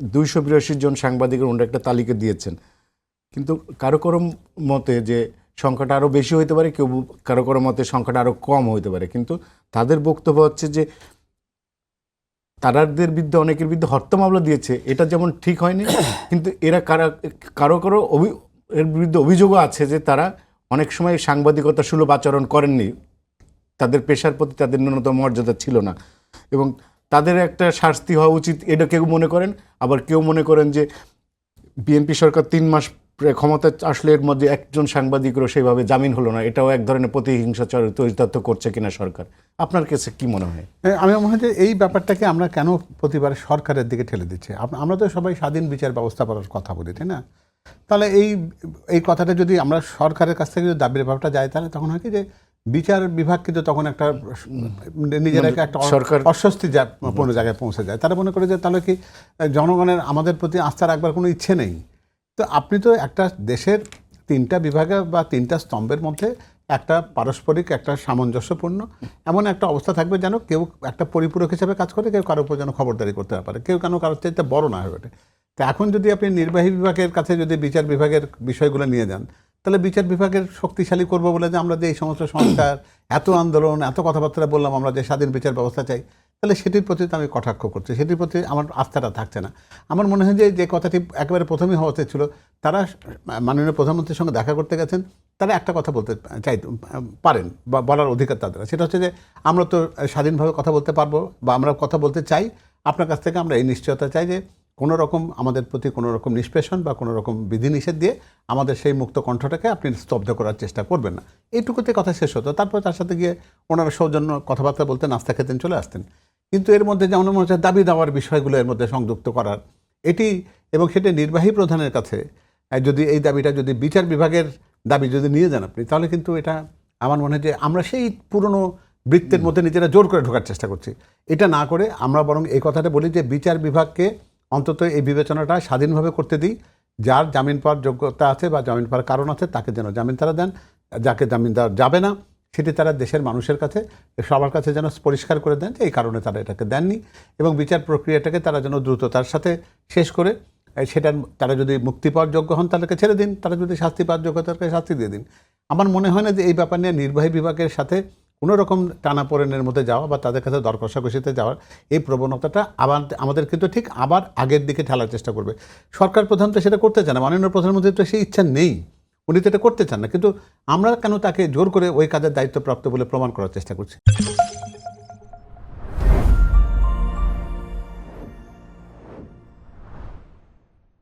282 জন সাংবাদিকের ওনারা একটা তালিকা দিয়েছেন, কিন্তু কারো কারো মতে যে সংখ্যাটা আরও বেশি হতে পারে, কেউ কারো কারো মতে সংখ্যাটা আরও কম হতে পারে, কিন্তু তাদের বক্তব্য হচ্ছে যে তারাদের বিরুদ্ধে অনেকের বিরুদ্ধে হত্যা মামলা দিয়েছে, এটা যেমন ঠিক হয়নি, কিন্তু এরা কারো কারো এর বিরুদ্ধে অভিযোগও আছে যে তারা অনেক সময় সাংবাদিকতা সুলভ আচরণ করেননি, তাদের পেশার প্রতি তাদের ন্যূনতম মর্যাদা ছিল না, এবং তাদের একটা শাস্তি হওয়া উচিত, এটা কেউ মনে করেন। আবার কেউ মনে করেন যে বিএনপি সরকার 3 মাস ক্ষমতা আসলে এর মধ্যে একজন সাংবাদিকেরও সেইভাবে জামিন হলো না, এটাও এক ধরনের প্রতিহিংসা চরিতার্থ করছে কিনা সরকার। আপনার কাছে কি মনে হয়? আমি মনে হয় যে এই ব্যাপারটাকে আমরা কেন প্রতিবার সরকারের দিকে ঠেলে দিচ্ছি? আমরা তো সবাই স্বাধীন বিচার ব্যবস্থা করার কথা বলি, তাই না? তাহলে এই কথাটা যদি আমরা সরকারের কাছ থেকে যদি দাবির ব্যাপারটা যায়, তাহলে তখন হয় কি যে বিচার বিভাগ কিন্তু তখন একটা নিজেরাকে একটা সরকার অস্বস্তি পূর্ণ জায়গায় পৌঁছে যায়। তারা মনে করে যে তাহলে কি জনগণের আমাদের প্রতি আস্থা রাখবার কোনো ইচ্ছে নেই। তো আপনি তো একটা দেশের 3টা বিভাগে বা 3টা স্তম্ভের মধ্যে একটা পারস্পরিক একটা সামঞ্জস্যপূর্ণ এমন একটা অবস্থা থাকবে যেন কেউ একটা পরিপূরক হিসেবে কাজ করে, কেউ কারোর উপর যেন খবরদারি করতে না পারে, কেউ কেন কারোর চাইতে বড় না হয়ে ওঠে। তো এখন যদি আপনি নির্বাহী বিভাগের কাছে যদি বিচার বিভাগের বিষয়গুলো নিয়ে যান, তাহলে বিচার বিভাগের শক্তিশালী করবো বলে যে আমরা যে এই সমস্ত সংস্কার, এত আন্দোলন, এত কথাবার্তা বললাম আমরা যে স্বাধীন বিচার ব্যবস্থা চাই, তাহলে সেটির প্রতি তো আমি কটাক্ষ করছি, সেটির প্রতি আমার আস্থাটা থাকছে না। আমার মনে হয় যে কথাটি একেবারে প্রথমেই হওয়া উচিত ছিল, তারা মাননীয় প্রধানমন্ত্রীর সঙ্গে দেখা করতে গেছেন, তারা একটা কথা বলতে পারেন বা বলার অধিকার তাদের, সেটা হচ্ছে যে আমরা তো স্বাধীনভাবে কথা বলতে পারবো বা আমরা কথা বলতে চাই, আপনার কাছ থেকে আমরা এই নিশ্চয়তা চাই যে কোনো রকম আমাদের প্রতি কোনো রকম নিষ্পেষণ বা কোনো রকম বিধিনিষেধ দিয়ে আমাদের সেই মুক্ত কণ্ঠটাকে আপনি স্তব্ধ করার চেষ্টা করবেন না। এইটুকুতে কথা শেষ হতো। তারপর তার সাথে গিয়ে ওনারা সৌজন্য কথাবার্তা বলতে নাস্তা খেতেন, চলে আসতেন। কিন্তু এর মধ্যে যেমন মনে হচ্ছে দাবি দেওয়ার বিষয়গুলো এর মধ্যে সংযুক্ত করার, এটি এবং সেটি নির্বাহী প্রধানের কাছে যদি এই দাবিটা যদি বিচার বিভাগের দাবি যদি নিয়ে যান আপনি, তাহলে কিন্তু এটা আমার মনে হয় যে আমরা সেই পুরনো বৃত্তের মধ্যে নিজেরা জোর করে ঢোকার চেষ্টা করছি। এটা না করে আমরা বরং এই কথাটা বলি যে বিচার বিভাগকে অন্তত এই বিবেচনাটা স্বাধীনভাবে করতে দিই, যার জামিন পাওয়ার যোগ্যতা আছে বা জামিন পাওয়ার কারণ আছে তাকে যেন জামিন তারা দেন, যাকে জামিন দেওয়া যাবে না সেটি তারা দেশের মানুষের কাছে সবার কাছে যেন পরিষ্কার করে দেন যে এই কারণে তারা এটাকে দেননি, এবং বিচার প্রক্রিয়াটাকে তারা যেন দ্রুততার সাথে শেষ করে সেটার তারা যদি মুক্তি পাওয়ার যোগ্য হন তাদেরকে ছেড়ে দিন, তারা যদি শাস্তি পাওয়ার যোগ্য তাদেরকে শাস্তি দিয়ে দিন। আমার মনে হয় না যে এই ব্যাপার নিয়ে নির্বাহী বিভাগের সাথে কোনো রকম টানাপোড়েনের মধ্যে যাওয়া বা তাদের কাছে দর কষাকষিতে যাওয়ার এই প্রবণতাটা আবার আমাদের কিন্তু ঠিক আবার আগের দিকে ঠেলার চেষ্টা করবে। সরকার প্রধান তো সেটা করতে চান না, মাননীয় প্রধানমন্ত্রীর তো সেই ইচ্ছা নেই, উনি তো এটা করতে চান না, কিন্তু আমরা কেন তাকে জোর করে ওই কাজের দায়িত্বপ্রাপ্ত বলে প্রমাণ করার চেষ্টা করছি?